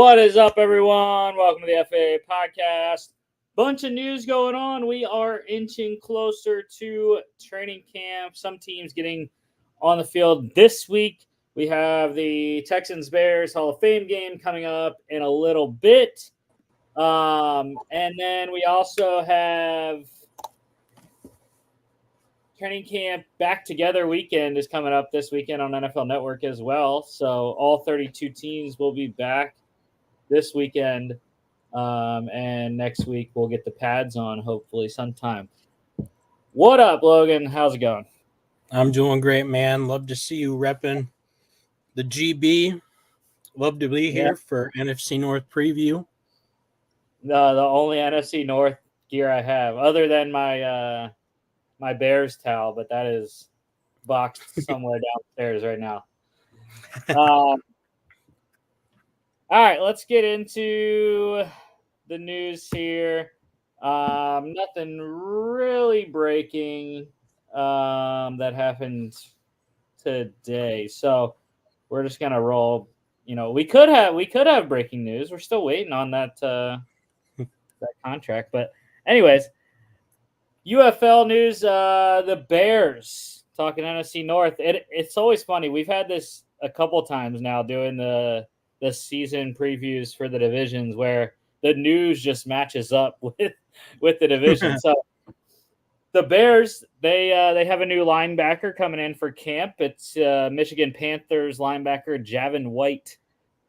What is up, everyone? Welcome to the FAA podcast. Bunch of news going on. We are inching closer to training camp. Some teams getting on the field this week. We have the Texans-Bears Hall of Fame game coming up in a little bit. And then we also have training camp back together weekend is coming up this weekend on NFL Network as well. So all 32 teams will be back this weekend. And next week we'll get the pads on hopefully sometime. What up, Logan? How's it going? I'm doing great, man. Love to see you repping the GB. Love to be here for NFC North preview. The only NFC North gear I have, other than my my Bears towel, but that is boxed somewhere downstairs right now. All right, let's get into the news here. Nothing really breaking that happened today, so we're just gonna roll. You know, we could have breaking news. We're still waiting on that that contract, but anyways. UFL news, the Bears, talking NFC North. It's always funny. We've had this a couple times now doing the season previews for the divisions where the news just matches up with the division. So the Bears, they have a new linebacker coming in for camp. It's Michigan Panthers linebacker Javin White.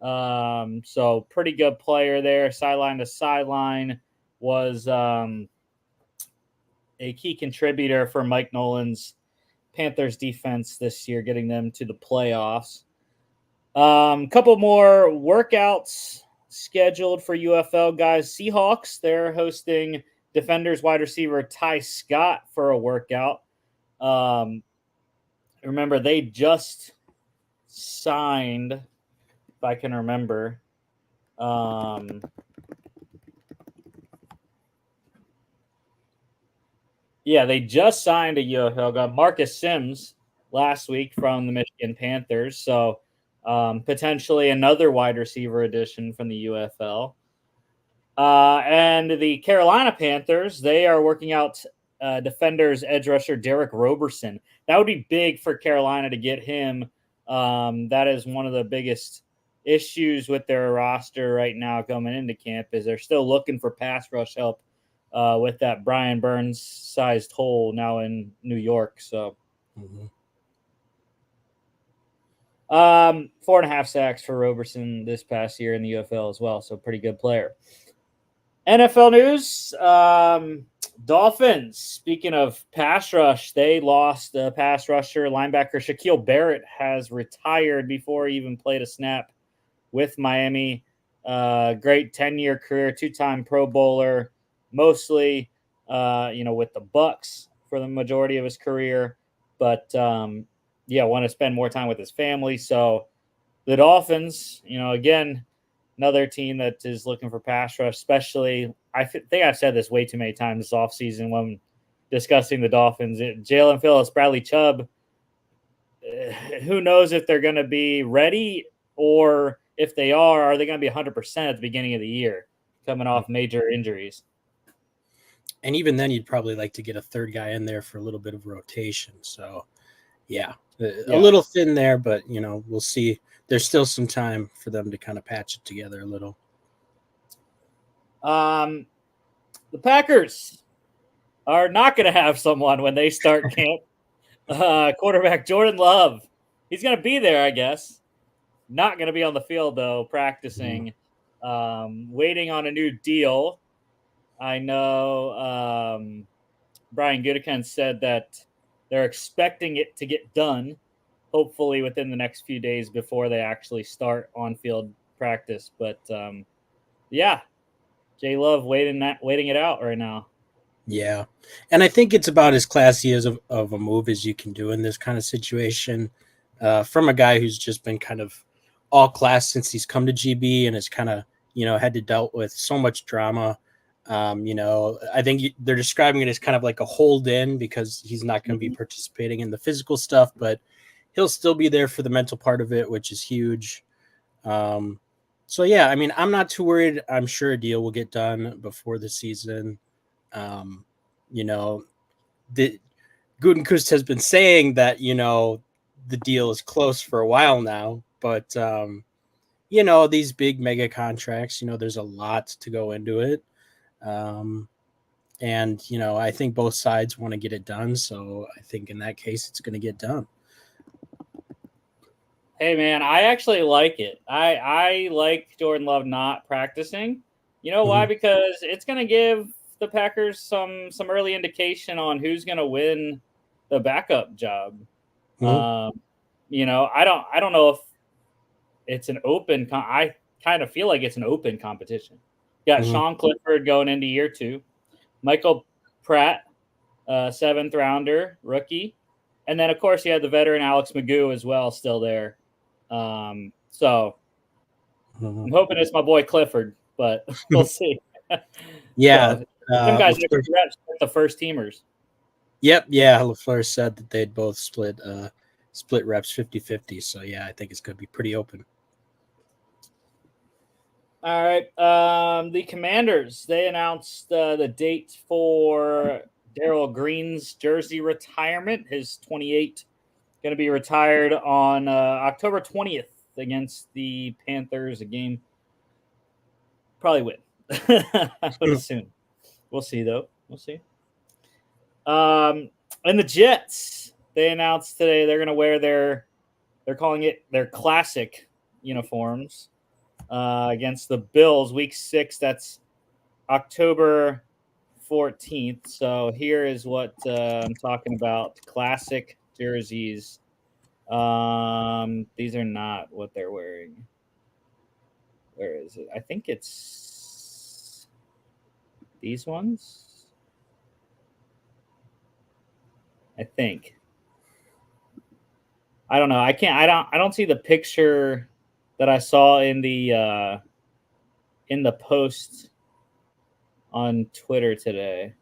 So pretty good player there, sideline to sideline, was a key contributor for Mike Nolan's Panthers defense this year, getting them to the playoffs. Couple more workouts scheduled for UFL guys. Seahawks, they're hosting Defenders wide receiver Ty Scott for a workout. Remember, they just signed, if I can remember, they just signed a UFL guy, Marcus Sims, last week from the Michigan Panthers. So potentially another wide receiver addition from the UFL. And the Carolina Panthers, they are working out Defenders edge rusher Derek Roberson. That would be big for Carolina to get him. That is one of the biggest issues with their roster right now coming into camp, is they're still looking for pass rush help. With that Brian Burns-sized hole now in New York. So 4.5 sacks for Roberson this past year in the UFL as well, so pretty good player. NFL news, Dolphins, speaking of pass rush, they lost the pass rusher. Linebacker Shaquille Barrett has retired before he even played a snap with Miami. Great 10-year career, 2-time Pro Bowler. Mostly, with the Bucks for the majority of his career, but want to spend more time with his family. So the Dolphins, again, another team that is looking for pass rush, especially. I think I've said this way too many times this offseason when discussing the Dolphins. Jalen Phillips, Bradley Chubb, who knows if they're going to be ready, or if they are they going to be 100% at the beginning of the year, coming off major injuries? And even then, you'd probably like to get a third guy in there for a little bit of rotation. So, a little thin there, but, we'll see. There's still some time for them to kind of patch it together a little. The Packers are not going to have someone when they start camp. Quarterback Jordan Love. He's going to be there, I guess. Not going to be on the field, though, practicing. Waiting on a new deal. I know Brian Gutekunst said that they're expecting it to get done, hopefully within the next few days before they actually start on-field practice. But, Jay Love waiting it out right now. Yeah, and I think it's about as classy as of a move as you can do in this kind of situation, from a guy who's just been kind of all class since he's come to GB and has kind of, had to dealt with so much drama. I think they're describing it as kind of like a hold in because he's not going to be participating in the physical stuff, but he'll still be there for the mental part of it, which is huge. So yeah, I mean, I'm not too worried. I'm sure a deal will get done before the season. Um, you know, the Gutekunst has been saying that the deal is close for a while now, but these big mega contracts, there's a lot to go into it. And I think both sides want to get it done, so I think in that case it's going to get done. Hey man, I actually like it. I like Jordan Love not practicing. You know why? Mhm. Because it's going to give the Packers some early indication on who's going to win the backup job. Mhm. I don't know if it's an open. I kind of feel like it's an open competition. You got Mhm. Sean Clifford going into year 2, Michael Pratt, 7th rounder rookie, and then of course you had the veteran Alex Magoo as well, still there. So Mhm. I'm hoping it's my boy Clifford, but we'll see. Yeah. So some guys are LaFleur, reps with the first teamers. yep. Yeah. LaFleur said that they'd both split reps 50-50. So yeah, I think it's going to be pretty open. All right. The Commanders, they announced the date for Darrell Green's jersey retirement. His 28 going to be retired on October 20th against the Panthers. A game probably win. I would assume. We'll see though. We'll see. And the Jets, they announced today they're going to wear they're calling it their classic uniforms against the Bills, Week 6. That's October 14th. So here is what I'm talking about: classic jerseys. These are not what they're wearing. Where is it? I think it's these ones. I think. I don't know. I can't. I don't see the picture that I saw in the post on Twitter today.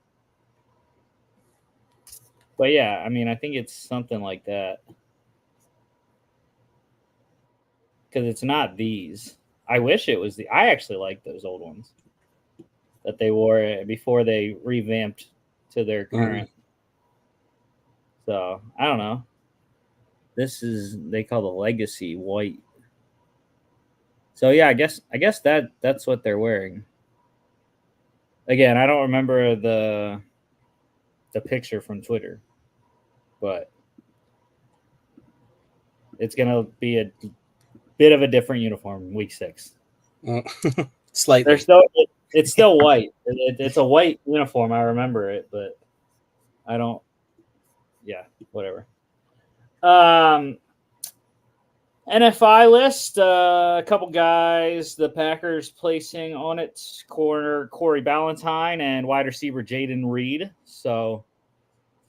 But yeah, I mean, I think it's something like that because it's not these. I wish it was the. I actually like those old ones that they wore before they revamped to their Mhm. current. So I don't know. This is they call the legacy white. So yeah, I guess that's what they're wearing. Again, I don't remember the picture from Twitter, but it's gonna be a bit of a different uniform week 6. They're Slightly. still it's still white. It's a white uniform. I remember it, but I don't. Yeah, whatever. Um, NFI list. A couple guys the Packers placing on it: corner Corey Ballantyne and wide receiver Jaden Reed. So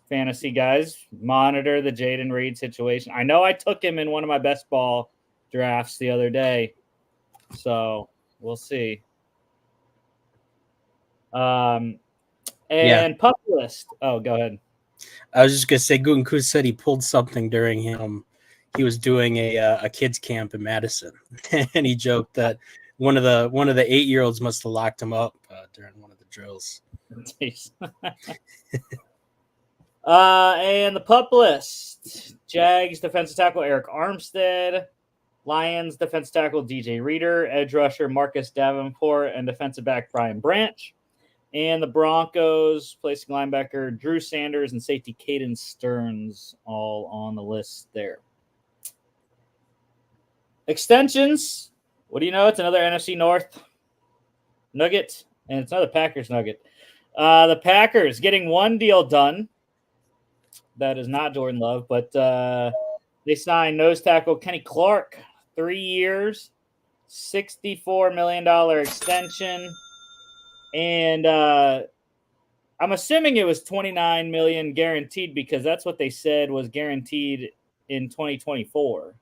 fantasy guys, monitor the Jaden Reed situation. I know I took him in one of my best ball drafts the other day, so we'll see. Yeah. And pup list. Oh, go ahead. I was just gonna say, Gutekunst said he pulled something during him. He was doing a kids camp in Madison, and he joked that one of the 8-year-olds must have locked him up during one of the drills. And the pup list: Jags defensive tackle Eric Armstead, Lions defensive tackle DJ Reader, edge rusher Marcus Davenport, and defensive back Brian Branch. And the Broncos placing linebacker Drew Sanders and safety Caden Stearns all on the list there. Extensions. What do you know? It's another NFC North nugget, and it's another Packers nugget. The Packers getting one deal done. That is not Jordan Love, but they signed nose tackle Kenny Clark, 3 years, $64 million extension. And I'm assuming it was 29 million guaranteed because that's what they said was guaranteed in 2024,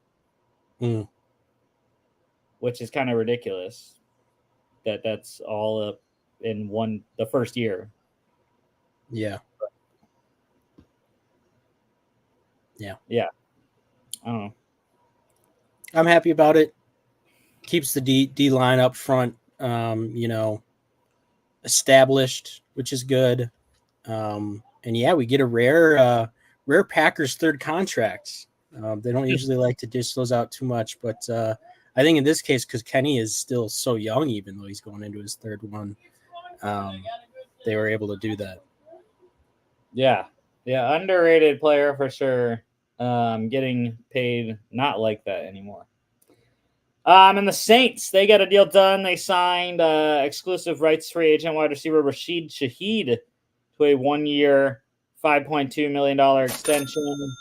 Mm, which is kind of ridiculous that that's all up in the first year. yeah. Yeah. Yeah. I don't know. I'm happy about it. keeps the D line up front, established, which is good. And yeah, we get a rare Packers third contract. They don't usually like to dish those out too much, but I think in this case, because Kenny is still so young, even though he's going into his third one, they were able to do that. Yeah, underrated player for sure. Getting paid not like that anymore. And the Saints, they got a deal done. They signed exclusive rights free agent wide receiver Rashid Shaheed to a 1-year, $5.2 million extension.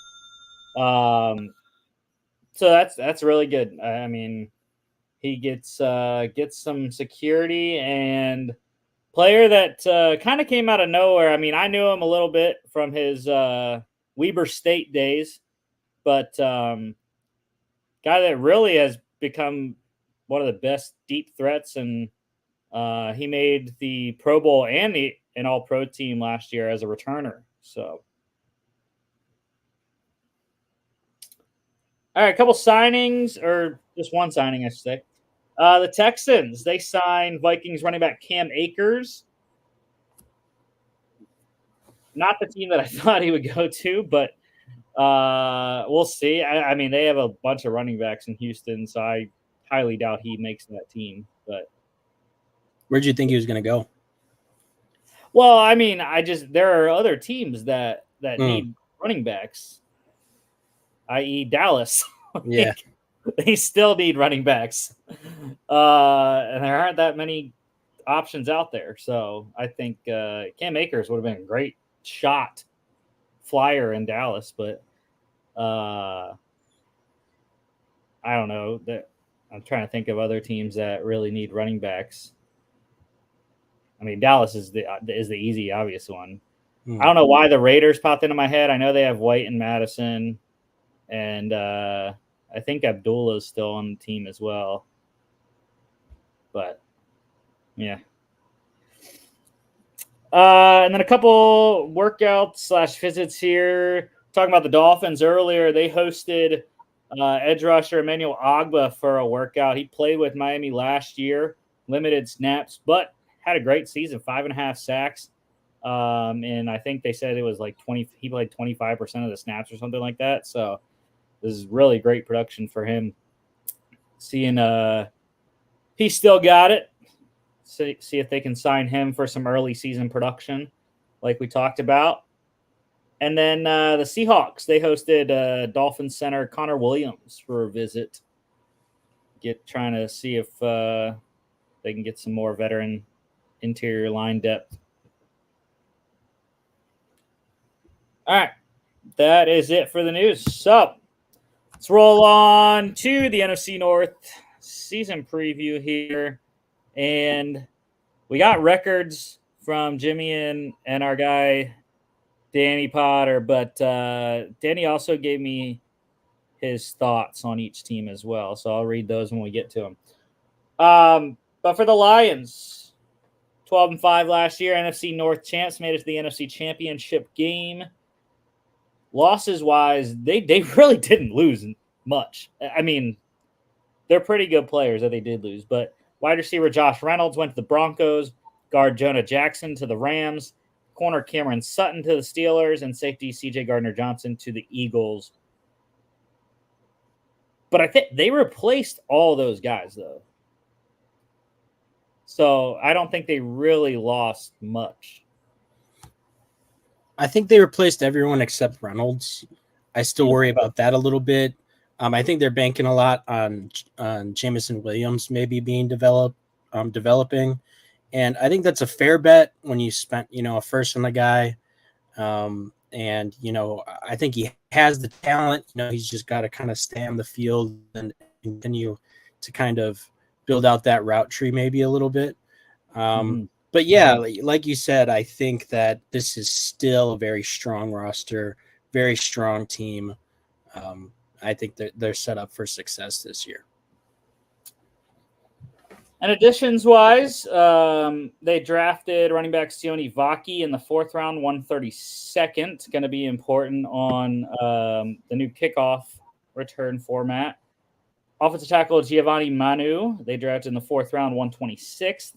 So that's really good. I mean, he gets some security, and player that kind of came out of nowhere. I mean, I knew him a little bit from his Weber State days, but guy that really has become one of the best deep threats, and he made the Pro Bowl and an All-Pro team last year as a returner. So, all right, a couple signings, or just one signing, I should say. The Texans, they signed Vikings running back Cam Akers. Not the team that I thought he would go to, but we'll see. I mean, they have a bunch of running backs in Houston, so I highly doubt he makes that team. But where'd you think he was going to go? Well, I mean, there are other teams that need running backs, i.e., Dallas. Yeah, they still need running backs, and there aren't that many options out there. So I think Cam Akers would have been a great shot flyer in Dallas, but I don't know. That I'm trying to think of other teams that really need running backs. I mean, Dallas is the easy, obvious one. I don't know why the Raiders popped into my head. I know they have White and Madison, and I think Abdullah's still on the team as well. But yeah. And then a couple workouts / visits here. Talking about the Dolphins earlier, they hosted edge rusher Emmanuel Ogbah for a workout. He played with Miami last year, limited snaps, but had a great season, 5.5 sacks. And I think they said it was like 20. He played 25% of the snaps or something like that. So this is really great production for him. Seeing he still got it. See if they can sign him for some early season production, like we talked about. And then the Seahawks, they hosted Dolphins center Connor Williams for a visit. Trying to see if they can get some more veteran interior line depth. All right, that is it for the news. So let's roll on to the NFC North season preview here. And we got records from Jimmy and our guy, Danny Potter. But Danny also gave me his thoughts on each team as well. So I'll read those when we get to them. But for the Lions, 12-5 last year, NFC North champs, made it to the NFC Championship game. Losses-wise, they really didn't lose much. I mean, they're pretty good players that they did lose, but wide receiver Josh Reynolds went to the Broncos, guard Jonah Jackson to the Rams, corner Cameron Sutton to the Steelers, and safety C.J. Gardner-Johnson to the Eagles. But I think they replaced all those guys, though. So I don't think they really lost much. I think they replaced everyone except Reynolds. I still worry about that a little bit. I think they're banking a lot on Jameson Williams maybe being developing. And I think that's a fair bet when you spent, a first on the guy. And, I think he has the talent. He's just got to kind of stay on the field and continue to kind of build out that route tree maybe a little bit. But yeah, like you said, I think that this is still a very strong roster, very strong team. I think that they're set up for success this year. And additions-wise, they drafted running back Sione Vaki in the 4th round, 132nd. Going to be important on the new kickoff return format. Offensive tackle Giovanni Manu, they drafted in the 4th round, 126th.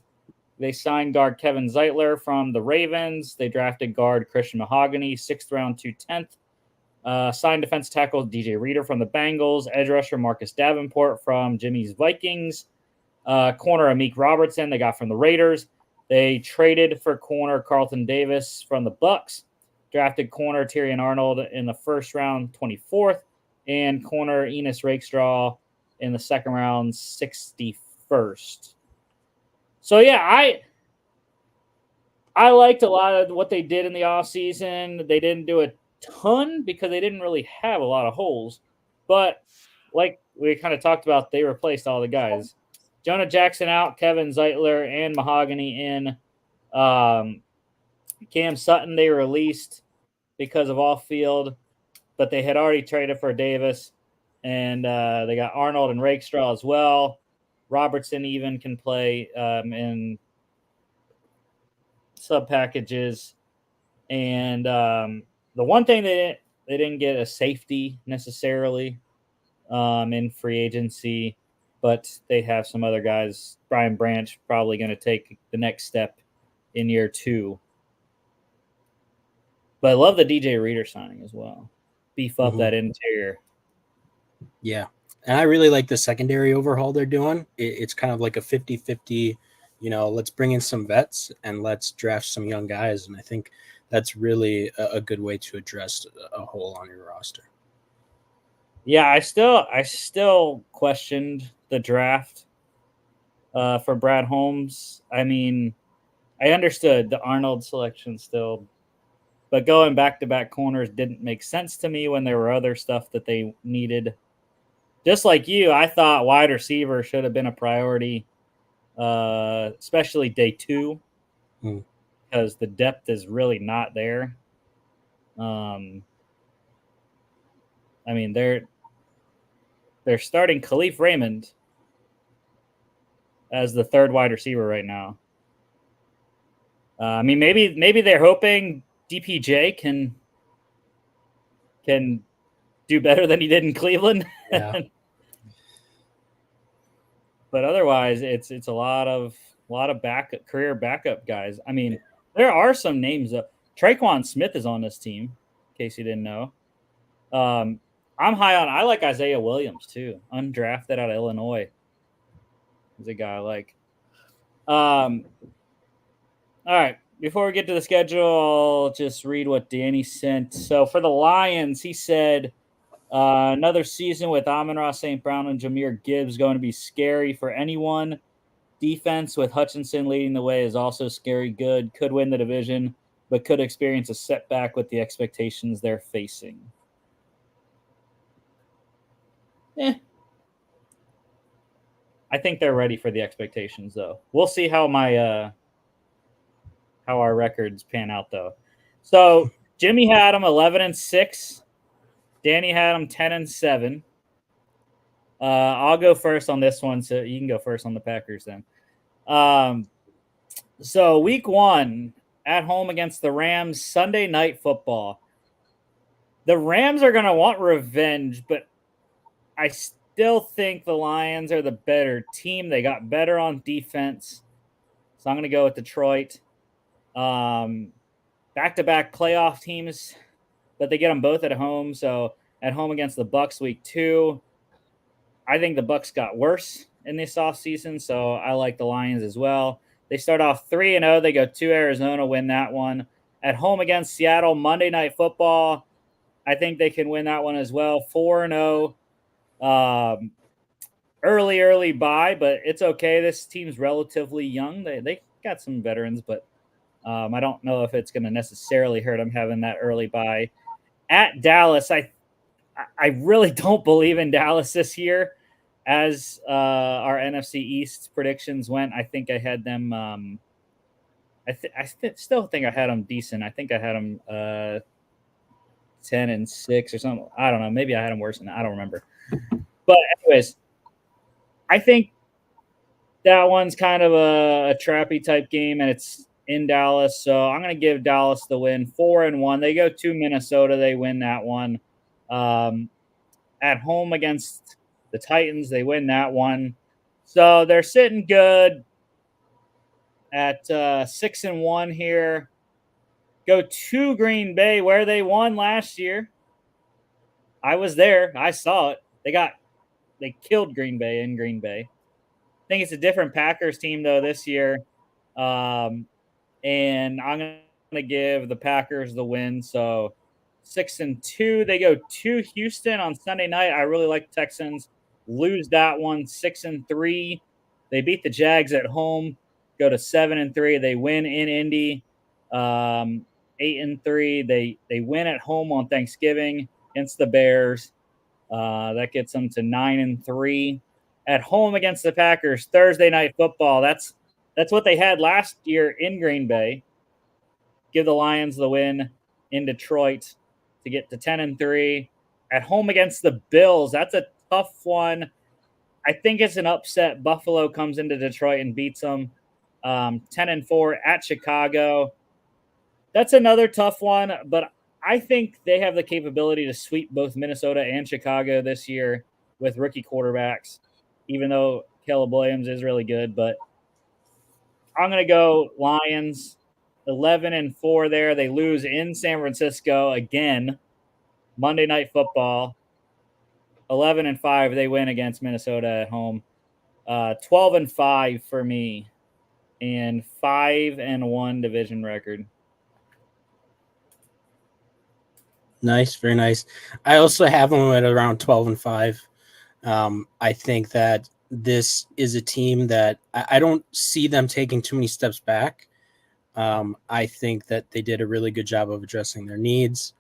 They signed guard Kevin Zeitler from the Ravens. They drafted guard Christian Mahogany, 6th round, 210th. Signed defensive tackle DJ Reader from the Bengals. Edge rusher Marcus Davenport from Jimmy's Vikings. Corner Amik Robertson they got from the Raiders. They traded for corner Carlton Davis from the Bucks. Drafted corner Tyrion Arnold in the 1st round, 24th. And corner Enos Rakestraw in the 2nd round, 61st. So, yeah, I liked a lot of what they did in the offseason. They didn't do a ton because they didn't really have a lot of holes. But like we kind of talked about, they replaced all the guys. Jonah Jackson out, Kevin Zeitler and Mahogany in. Cam Sutton they released because of off-field, but they had already traded for Davis. And they got Arnold and Rakestraw as well. Robertson even can play in sub packages. And the one thing they didn't get a safety necessarily in free agency, but they have some other guys. Brian Branch probably going to take the next step in year 2. But I love the DJ Reader signing as well. Beef up that interior. Yeah. And I really like the secondary overhaul they're doing. It's kind of like a 50-50, let's bring in some vets and let's draft some young guys. And I think that's really a good way to address a hole on your roster. Yeah, I still questioned the draft for Brad Holmes. I mean, I understood the Arnold selection still, but going back-to-back corners didn't make sense to me when there were other stuff that they needed. Just like you, I thought wide receiver should have been a priority, especially day 2, because the depth is really not there. I mean, they're starting Khalif Raymond as the 3rd wide receiver right now. I mean, maybe they're hoping DPJ can do better than he did in Cleveland. Yeah. But otherwise, it's a lot of career backup guys. I mean, there are some names. Traquan Smith is on this team, in case you didn't know. I'm high on. I like Isaiah Williams too, undrafted out of Illinois. He's a guy I like. All right. Before we get to the schedule, I'll just read what Danny sent. So for the Lions, he said, another season with Amon-Ra St. Brown and Jahmyr Gibbs going to be scary for anyone. Defense with Hutchinson leading the way is also scary good. Could win the division, but could experience a setback with the expectations they're facing. I think they're ready for the expectations, though. We'll see how how our records pan out, though. So Jimmy had them 11-6. Danny had them 10-7. I'll go first on this one, so you can go first on the Packers then. So week 1 at home against the Rams, Sunday Night Football. The Rams are going to want revenge, but I still think the Lions are the better team. They got better on defense, so I'm going to go with Detroit. Back-to-back playoff teams, but they get them both at home. So at home against the Bucs week 2, I think the Bucs got worse in this offseason, so I like the Lions as well. They start off 3-0. They go to Arizona, win that one. At home against Seattle, Monday Night Football, I think they can win that one as well. 4-0. Early bye, but it's okay. This team's relatively young. They got some veterans, but I don't know if it's going to necessarily hurt them having that early bye. At Dallas, I really don't believe in Dallas this year. As our NFC East predictions went, I think I had them. I still think I had them decent. I think I had them 10-6 or something. I don't know. Maybe I had them worse than that. I don't remember. But anyways, I think that one's kind of a trappy type game, and it's in Dallas. So I'm going to give Dallas the win, 4-1. They go to Minnesota. They win that one. At home against the Titans. They win that one. So they're sitting good at 6-1 here. Go to Green Bay where they won last year. I was there. I saw it. They killed Green Bay in Green Bay. I think it's a different Packers team though this year. And I'm going to give the Packers the win. So 6-2. They go to Houston on Sunday night. I really like the Texans. Lose that one 6-3. They beat the Jags at home. Go to 7-3. They win in Indy. 8-3. They win at home on Thanksgiving against the Bears. That gets them to 9-3. At home against the Packers, Thursday night football. That's what they had last year in Green Bay. Give the Lions the win in Detroit to get to 10-3. At home against the Bills, that's a tough one. I think it's an upset. Buffalo comes into Detroit and beats them 10-4 at Chicago. That's another tough one, but I think they have the capability to sweep both Minnesota and Chicago this year with rookie quarterbacks, even though Caleb Williams is really good. But I'm going to go Lions 11-4 there. They lose in San Francisco again. Monday Night Football. 11-5. They win against Minnesota at home. 12-5 for me, and 5-1 division record. Nice, very nice. I also have them at around 12-5. I think that this is a team that I don't see them taking too many steps back. I think that they did a really good job of addressing their needs.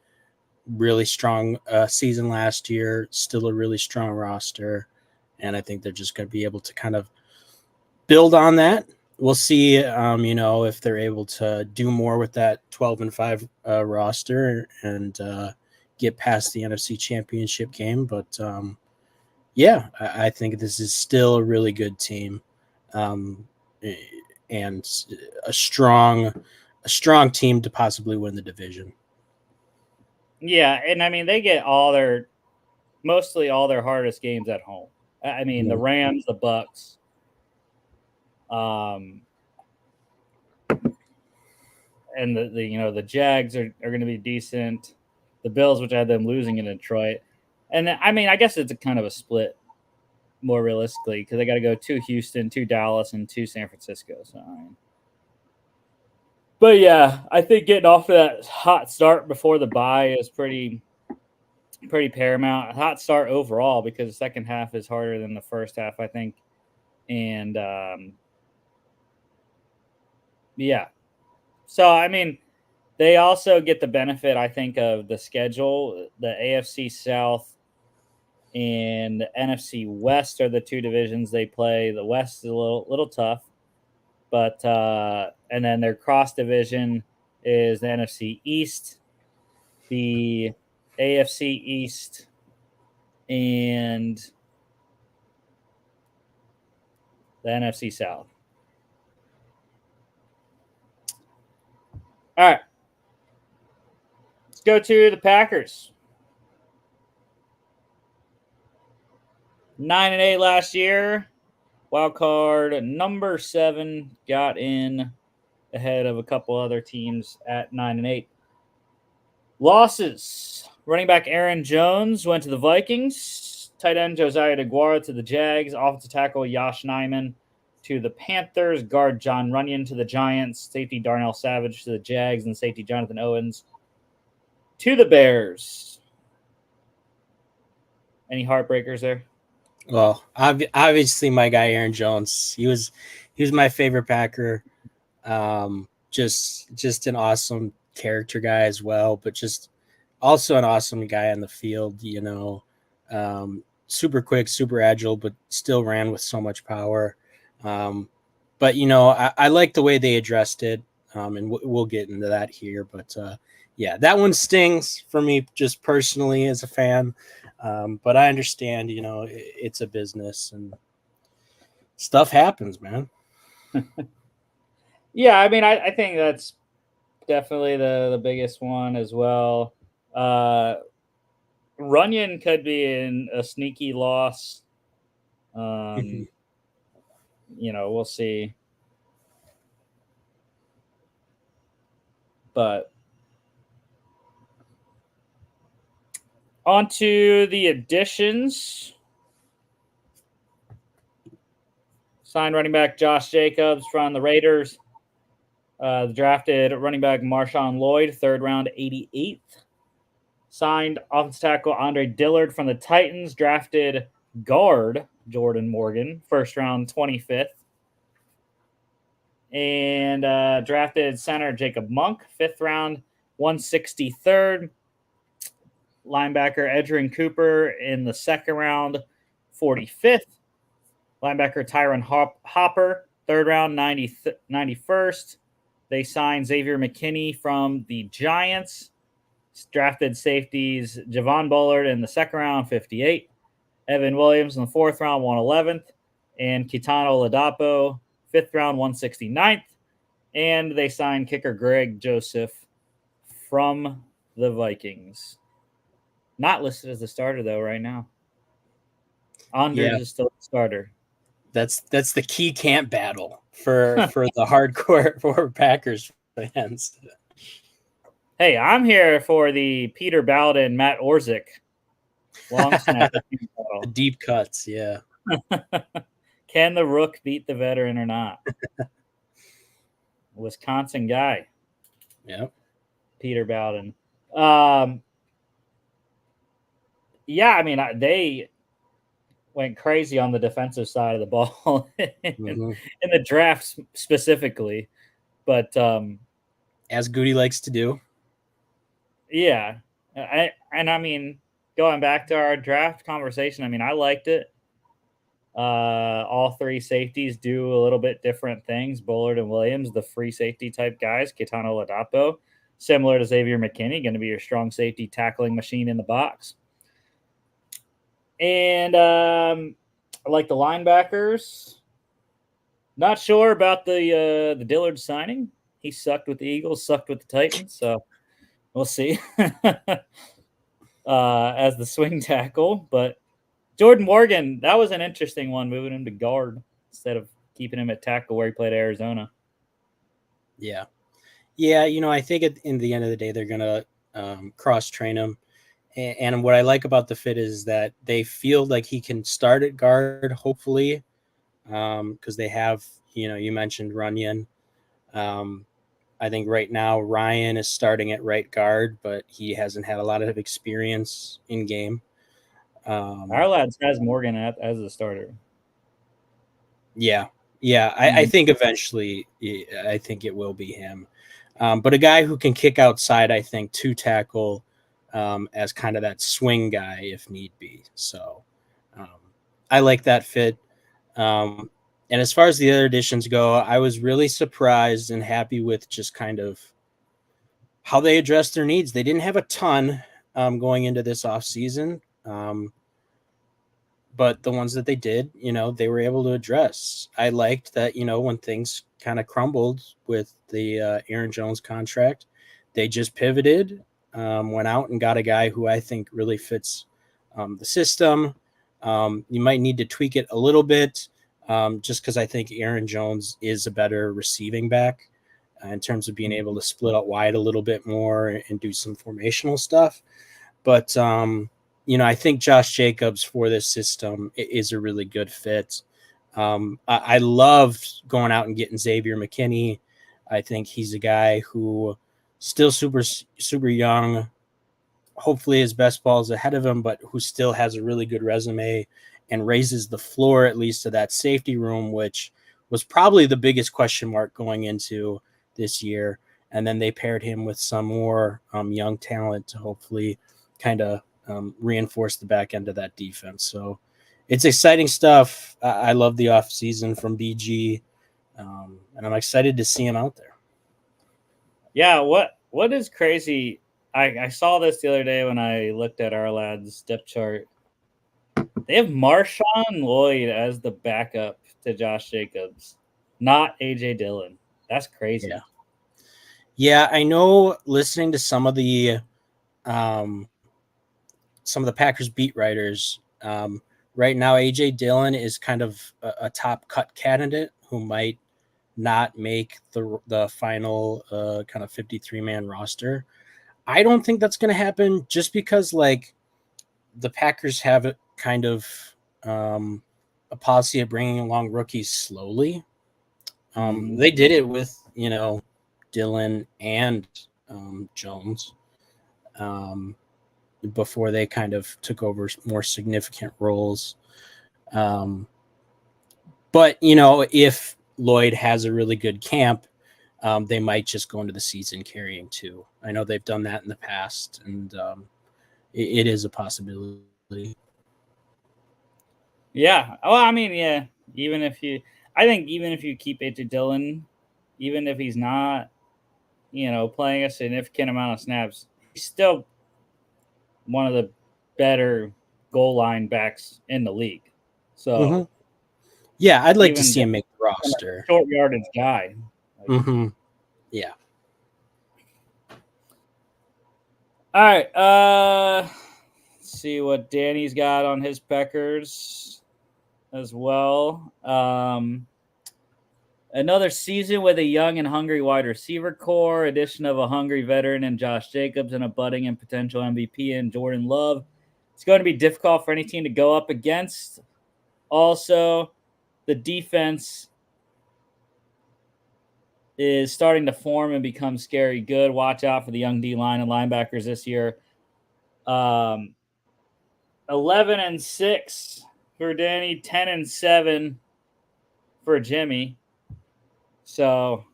Really strong season last year, still a really strong roster, and I think they're just going to be able to kind of build on that. We'll see, if they're able to do more with that 12-5 roster and get past the NFC Championship game. But I think this is still a really good team, and a strong team to possibly win the division. Yeah, and I mean they get mostly all their hardest games at home. I mean the Rams, the Bucks, and the Jags are going to be decent. The Bills, which I had them losing in Detroit, and I mean I guess it's a kind of a split more realistically because they got to go to Houston, to Dallas, and to San Francisco. So, but yeah, I think getting off to that hot start before the bye is pretty paramount. A hot start overall because the second half is harder than the first half, I think. And so I mean, they also get the benefit, I think, of the schedule. The AFC South and the NFC West are the two divisions they play. The West is a little tough. But and then their cross division is the NFC East, the AFC East, and the NFC South. All right. Let's go to the Packers. 9-8 last year. Wild card number 7 got in ahead of a couple other teams at 9-8. Losses. Running back Aaron Jones went to the Vikings. Tight end Josiah DeGuara to the Jags. Offensive tackle Yosh Nijman to the Panthers. Guard John Runyon to the Giants. Safety Darnell Savage to the Jags. And safety Jonathan Owens to the Bears. Any heartbreakers there? Well, obviously my guy Aaron Jones. He was my favorite Packer. Just an awesome character guy as well, but just also an awesome guy on the field. Super quick, super agile, but still ran with so much power. But I like the way they addressed it, and we'll get into that here. But that one stings for me just personally as a fan. But I understand, it's a business and stuff happens, man. Yeah, I mean, I think that's definitely the biggest one as well. Runyon could be in a sneaky loss Um, we'll see. But on to the additions. Signed running back Josh Jacobs from the Raiders. Drafted running back Marshawn Lloyd, 3rd round, 88th. Signed offensive tackle Andre Dillard from the Titans. Drafted guard Jordan Morgan, 1st round, 25th. And drafted center Jacob Monk, 5th round, 163rd. Linebacker Edgerrin Cooper in the 2nd round, 45th. Linebacker Tyron Hopper, 3rd round, 91st. They signed Xavier McKinney from the Giants. Drafted safeties Javon Bullard in the 2nd round, 58. Evan Williams in the 4th round, 111th. And Kitano Ladapo, 5th round, 169th. And they signed kicker Greg Joseph from the Vikings. Not listed as a starter, though, right now. Anders is still a starter. That's the key camp battle for the hardcore for Packers fans. Hey, I'm here for the Peter Bowden, Matt Orzik long snap. Deep cuts, yeah. Can the Rook beat the veteran or not? Wisconsin guy. Yep. Peter Bowden. Yeah, I mean, they went crazy on the defensive side of the ball in the draft specifically. But as Goody likes to do. Yeah. I mean, going back to our draft conversation, I mean, I liked it. All 3 safeties do a little bit different things. Bullard and Williams, the free safety type guys. Kitano Ladapo, similar to Xavier McKinney, going to be your strong safety tackling machine in the box. And I like the linebackers. Not sure about the Dillard signing. He sucked with the Eagles, sucked with the Titans, so we'll see. As the swing tackle, but Jordan Morgan, that was an interesting one, moving him to guard instead of keeping him at tackle where he played at Arizona. Yeah. I think in the end of the day, they're gonna cross train him. And what I like about the fit is that they feel like he can start at guard, hopefully, because they have, you mentioned Runyon. I think right now Ryan is starting at right guard, but he hasn't had a lot of experience in game. Our lads has Morgan as a starter. Yeah. I think eventually, I think it will be him. But a guy who can kick outside, I think, to tackle as kind of that swing guy if need be. So I like that fit. And as far as the other additions go, I was really surprised and happy with just kind of how they addressed their needs. They didn't have a ton going into this offseason, but the ones that they did, they were able to address. I liked that, when things kind of crumbled with the Aaron Jones contract, they just pivoted, went out and got a guy who I think really fits the system. You might need to tweak it a little bit. Just because I think Aaron Jones is a better receiving back in terms of being able to split out wide a little bit more and do some formational stuff. But, I think Josh Jacobs for this system is a really good fit. I loved going out and getting Xavier McKinney. I think he's a guy who still super, super young. Hopefully his best ball is ahead of him, but who still has a really good resume and raises the floor at least to that safety room, which was probably the biggest question mark going into this year. And then they paired him with some more young talent to hopefully kind of reinforce the back end of that defense. So it's exciting stuff. I love the offseason from BG, and I'm excited to see him out there. Yeah, what is crazy, I saw this the other day when I looked at our lads' depth chart. They have Marshawn Lloyd as the backup to Josh Jacobs, not A.J. Dillon. That's crazy. Yeah, I know listening to some of the Packers beat writers right now AJ Dillon is kind of a top cut candidate who might not make the final kind of 53-man roster. I don't think that's going to happen just because like the Packers have a kind of a policy of bringing along rookies slowly. They did it with, Dillon and Jones before they kind of took over more significant roles. But, if Lloyd has a really good camp, they might just go into the season carrying two. I know they've done that in the past, and it is a possibility. Yeah. Well, I mean, yeah. I think even if you keep AJ Dillon, even if he's not, playing a significant amount of snaps, he's still one of the better goal line backs in the league. So, yeah, I'd like to even see him just make the roster. short yardage guy. Yeah. All right. Let's see what Danny's got on his Packers as well. Another season with a young and hungry wide receiver core, addition of a hungry veteran in Josh Jacobs and a budding and potential MVP in Jordan Love. It's going to be difficult for any team to go up against. Also, the defense is starting to form and become scary good. Watch out for the young D-line and linebackers this year. 11-6 for Danny, 10-7 for Jimmy. So,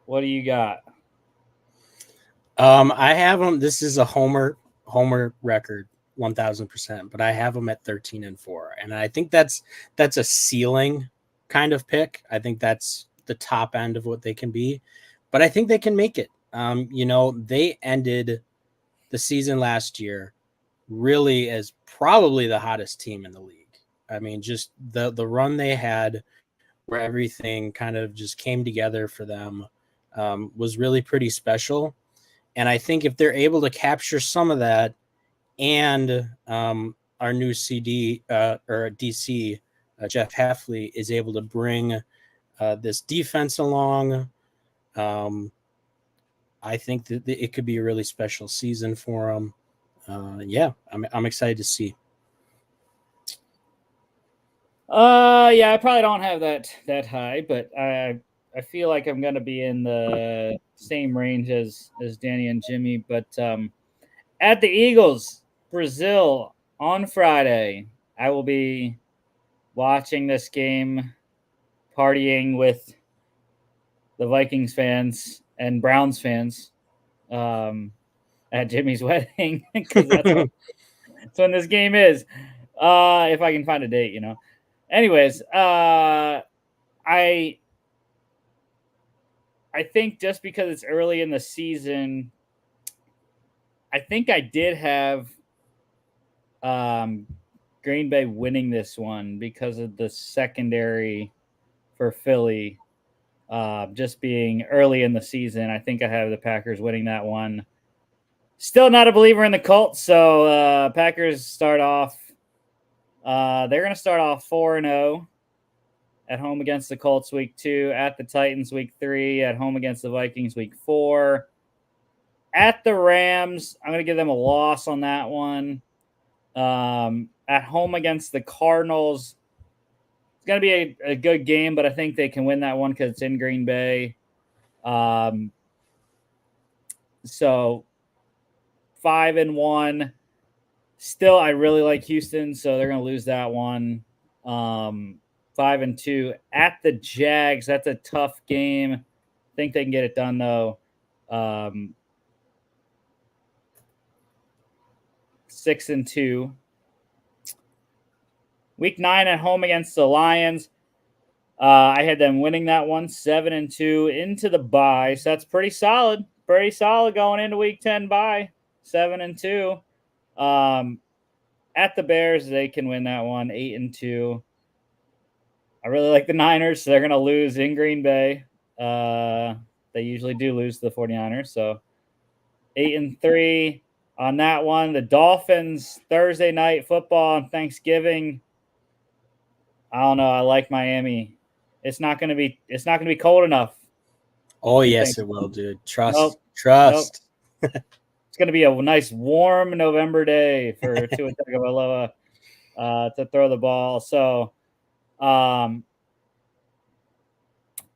what do you got? I have them. This is a homer record, 1000%, but I have them at 13-4, and I think that's a ceiling kind of pick. I think that's the top end of what they can be, but I think they can make it. They ended the season last year really as probably the hottest team in the league. I mean, just the run they had where everything kind of just came together for them was really pretty special. And I think if they're able to capture some of that, and our new CD or DC, Jeff Hafley, is able to bring this defense along, I think that it could be a really special season for them. Yeah, I'm excited to see. Yeah, I probably don't have that high, but I feel like I'm gonna be in the same range as Danny and Jimmy. But at the Eagles, Brazil on Friday, I will be watching this game, partying with the Vikings fans and Browns fans at Jimmy's wedding because that's when this game is. If I can find a date, Anyways, I think just because it's early in the season, I think I did have Green Bay winning this one because of the secondary for Philly. Just being early in the season, I think I have the Packers winning that one. Still not a believer in the Colts, so Packers start off. They're going to start off 4-0 at home against the Colts week 2, at the Titans week 3, at home against the Vikings week 4. At the Rams, I'm going to give them a loss on that one. At home against the Cardinals, it's going to be a good game, but I think they can win that one because it's in Green Bay. So 5-1. Still, I really like Houston, so they're going to lose that one. 5-2 at the Jags. That's a tough game. I think they can get it done though. 6-2. Week 9 at home against the Lions. I had them winning that one, 7-2 into the bye. So that's pretty solid. Pretty solid going into week 10 bye. 7-2. At the Bears, they can win that one, 8-2. I really like the Niners, so they're going to lose in Green Bay. They usually do lose to the 49ers, so 8-3 on that one. The Dolphins, Thursday night football on Thanksgiving. I don't know. I like Miami. It's not going to be cold enough. Oh, You yes, think? it will, dude. Trust. Nope. Nope. Trust. It's going to be a nice warm November day for Tua Tagovailoa to throw the ball. So,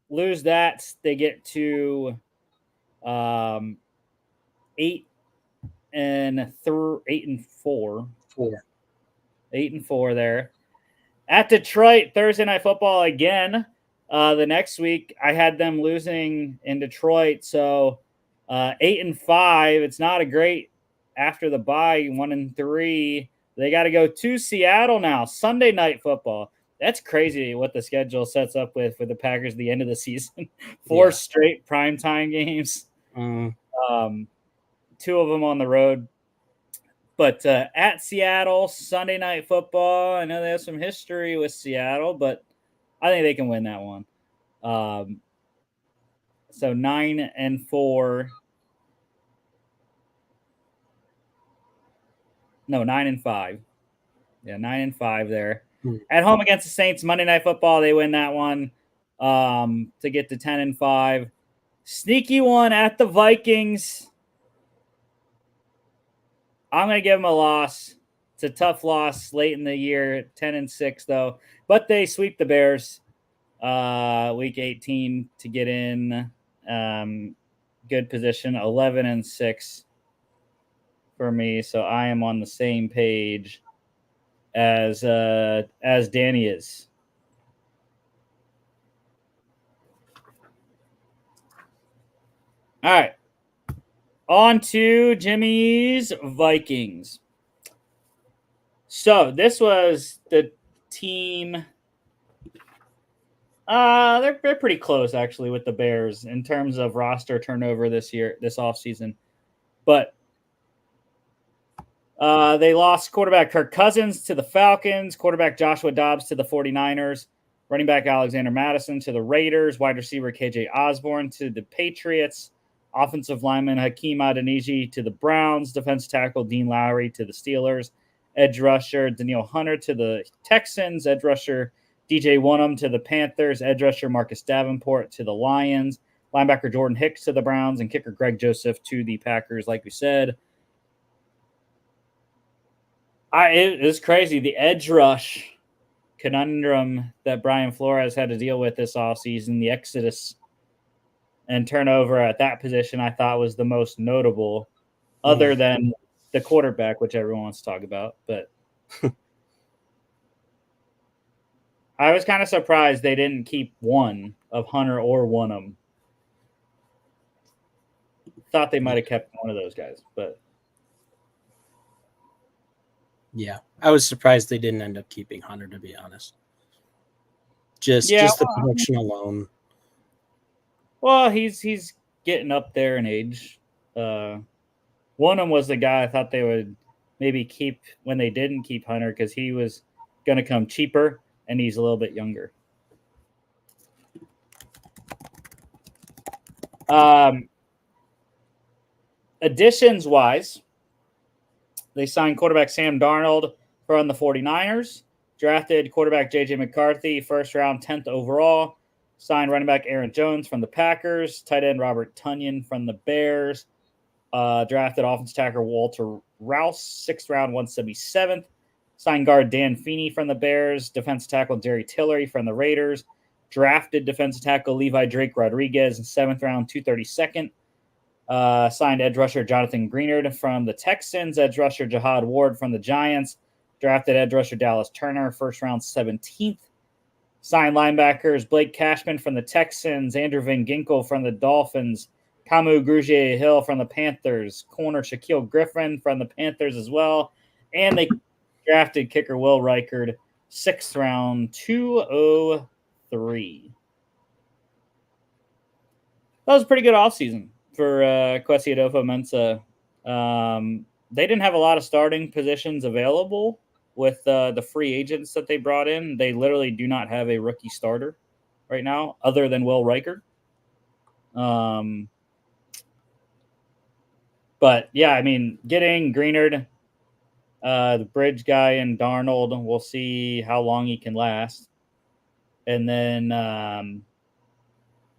lose that, they get to 8 and 4. 4. 8-4 there. At Detroit, Thursday Night Football again. The next week, I had them losing in Detroit. So 8-5. It's not a great after the bye. 1-3. They got to go to Seattle now. Sunday Night Football. That's crazy what the schedule sets up with for the Packers at the end of the season. 4 straight primetime games. 2 of them on the road. But at Seattle, Sunday Night Football. I know they have some history with Seattle, but I think they can win that one. So 9-4. No, 9-5. Yeah, 9-5 there. At home against the Saints, Monday Night Football, they win that one to get to 10-5. Sneaky one at the Vikings. I'm going to give them a loss. It's a tough loss late in the year, 10-6 though. But they sweep the Bears week 18 to get in good position, 11-6 for me. So I am on the same page as Danny is. All right. On to Jimmy's Vikings. So this was the team. They're pretty close actually with the Bears in terms of roster turnover this offseason. But they lost quarterback Kirk Cousins to the Falcons, quarterback Joshua Dobbs to the 49ers, running back Alexander Madison to the Raiders, wide receiver KJ Osborne to the Patriots, offensive lineman Hakeem Adeniji to the Browns, defensive tackle Dean Lowry to the Steelers, edge rusher Danielle Hunter to the Texans, edge rusher DJ Wonnum to the Panthers, edge rusher Marcus Davenport to the Lions, linebacker Jordan Hicks to the Browns, and kicker Greg Joseph to the Packers, like we said. It is crazy. The edge rush conundrum that Brian Flores had to deal with this offseason, the exodus and turnover at that position, I thought was the most notable, other than the quarterback, which everyone wants to talk about. But I was kind of surprised they didn't keep one of Hunter or Wonnum. Thought they might have kept one of those guys, but yeah, I was surprised they didn't end up keeping Hunter, to be honest. Just the production alone. Well, he's getting up there in age. Wonnum was the guy I thought they would maybe keep when they didn't keep Hunter because he was going to come cheaper and he's a little bit younger. Additions wise, they signed quarterback Sam Darnold from the 49ers, drafted quarterback J.J. McCarthy, first round, 10th overall, signed running back Aaron Jones from the Packers, tight end Robert Tonyan from the Bears, drafted offensive tackle Walter Rouse, 6th round, 177th, signed guard Dan Feeney from the Bears, defensive tackle Jerry Tillery from the Raiders, drafted defensive tackle Levi Drake Rodriguez in 7th round, 232nd. Signed edge rusher Jonathan Greenard from the Texans, edge rusher Jahad Ward from the Giants, drafted edge rusher Dallas Turner, first round 17th. Signed linebackers Blake Cashman from the Texans, Andrew Van Ginkel from the Dolphins, Kamu Grugier-Hill from the Panthers, corner Shaquille Griffin from the Panthers as well, and they drafted kicker Will Reichard, 6th round, 203. That was a pretty good offseason for Kwesi Adofo-Mensah. They didn't have a lot of starting positions available with the free agents that they brought in. They literally do not have a rookie starter right now other than Will Reichard. But, yeah, I mean, getting Greenard, the bridge guy, and Darnold, we'll see how long he can last. And then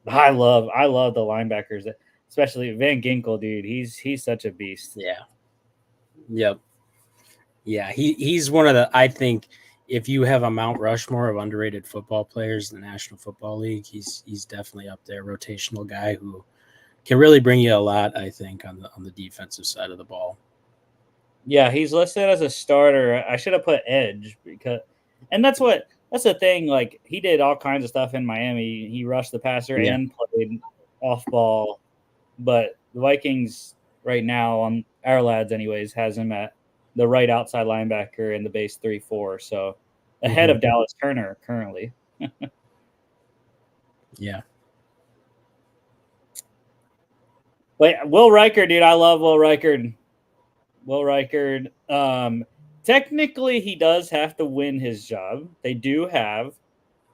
I love the linebackers, especially Van Ginkel, dude. He's such a beast. Yeah. Yep. Yeah, he's one of the, I think, if you have a Mount Rushmore of underrated football players in the National Football League, he's definitely up there. Rotational guy who can really bring you a lot, I think, on the defensive side of the ball. Yeah, he's listed as a starter. I should have put edge and that's the thing. Like, he did all kinds of stuff in Miami. He rushed the passer and played off ball, but the Vikings right now, on our lads anyways, has him at the right outside linebacker in the base 3-4. So ahead of Dallas Turner currently. Yeah. But Will Reichard, dude, I love Will Reichard. Will Reichard. Technically, he does have to win his job. They do have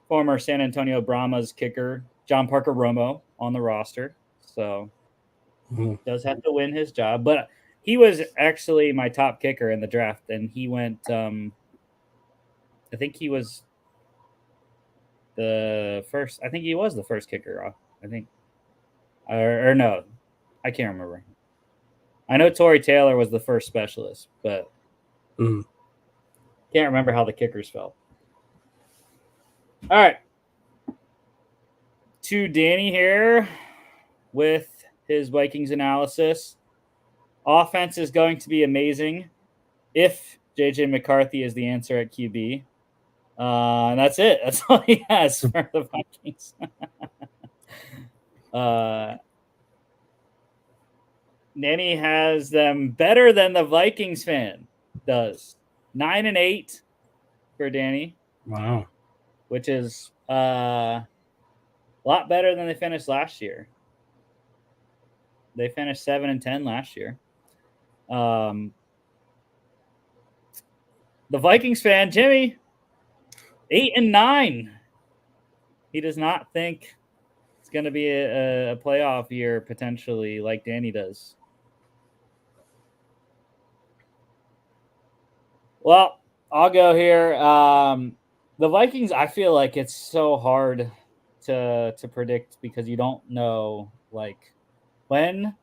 former San Antonio Brahmas kicker John Parker Romo on the roster, so does have to win his job. But he was actually my top kicker in the draft, and he went. I think he was the first. I think he was the first kicker. I think, or no, I can't remember. I know Torrey Taylor was the first specialist, but can't remember how the kickers felt. All right. To Danny here with his Vikings analysis. Offense is going to be amazing if JJ McCarthy is the answer at QB. And that's it. That's all he has for the Vikings. Danny has them better than the Vikings fan does. 9-8 for Danny. Wow. Which is a lot better than they finished last year. They finished 7-10 last year. The Vikings fan, Jimmy, 8-9. He does not think it's going to be a playoff year potentially like Danny does. Well, I'll go here. The Vikings, I feel like it's so hard to predict because you don't know, like, when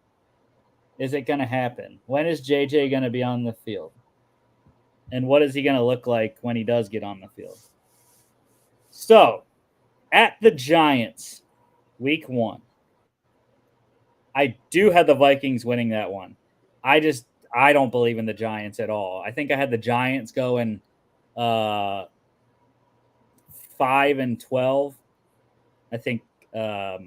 is it going to happen? When is JJ going to be on the field? And what is he going to look like when he does get on the field? So, at the Giants, week 1, I do have the Vikings winning that one. I don't believe in the Giants at all. I think I had the Giants going 5-12. I think I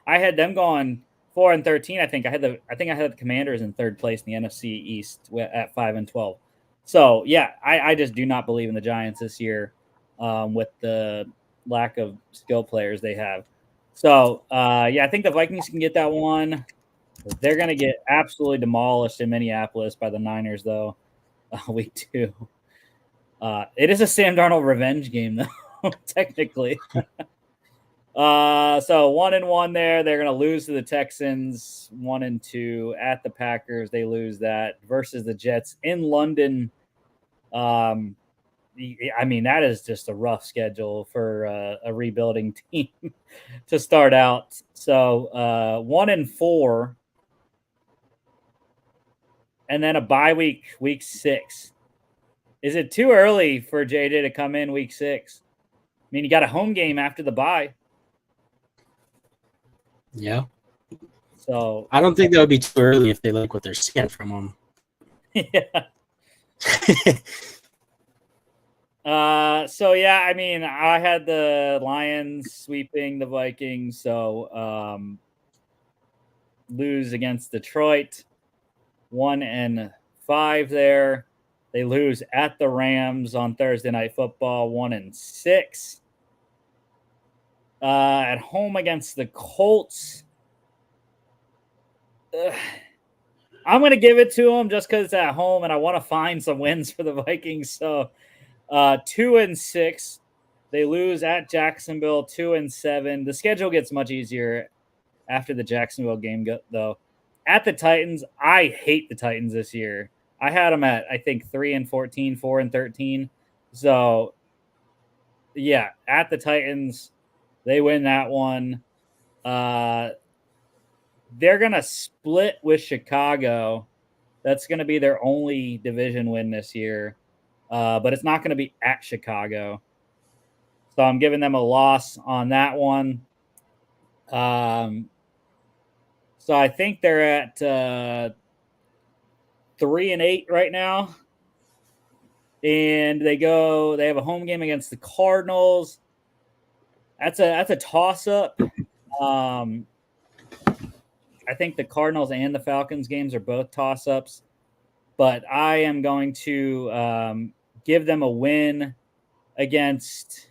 had them going 4-13. I think I had the Commanders in third place in the NFC East at 5-12. So yeah, I just do not believe in the Giants this year with the lack of skill players they have. So yeah, I think the Vikings can get that one. They're going to get absolutely demolished in Minneapolis by the Niners, though. Week 2. It is a Sam Darnold revenge game, though, technically. So 1-1 there. They're going to lose to the Texans. 1-2 at the Packers. They lose that versus the Jets in London. I mean, that is just a rough schedule for a rebuilding team to start out. So 1-4. And then a bye week 6. Is it too early for JJ to come in week 6? I mean, you got a home game after the bye. Yeah. So I don't think that would be too early if they like what they're seeing from him. Yeah. So yeah, I mean, I had the Lions sweeping the Vikings, so lose against Detroit. 1-5 there. They lose at the Rams on Thursday Night Football. 1-6. At home against the Colts. I'm going to give it to them just because it's at home, and I want to find some wins for the Vikings. So 2-6. They lose at Jacksonville. 2-7. The schedule gets much easier after the Jacksonville game, though. At the Titans, I hate the Titans this year. I had them at, I think, 3-14, 4-13. So, yeah, at the Titans, they win that one. They're going to split with Chicago. That's going to be their only division win this year. But it's not going to be at Chicago. So I'm giving them a loss on that one. So I think they're at 3-8 right now. And they have a home game against the Cardinals. That's a toss up. I think the Cardinals and the Falcons games are both toss ups, but I am going to give them a win against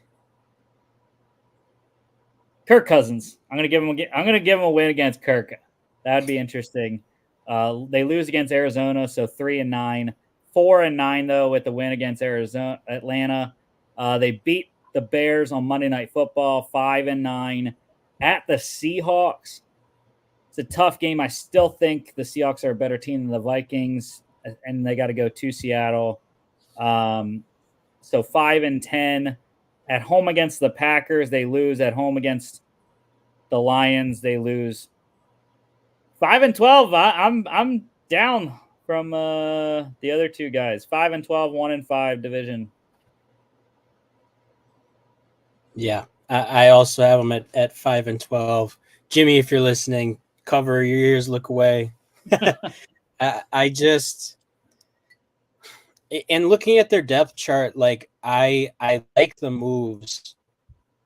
Kirk Cousins. I'm going to give them a win against Kirk. That'd be interesting. They lose against Arizona, so 3-9, 4-9 though with the win against Atlanta. They beat the Bears on Monday Night Football, 5-9 at the Seahawks. It's a tough game. I still think the Seahawks are a better team than the Vikings, and they got to go to Seattle. So 5-10 at home against the Packers. They lose at home against the Lions. They lose 5-12. I'm down from the other two guys. 5-12, 1-5 division. Yeah, I also have them at 5-12. Jimmy, if you're listening, cover your ears, look away. I just, and looking at their depth chart, like I like the moves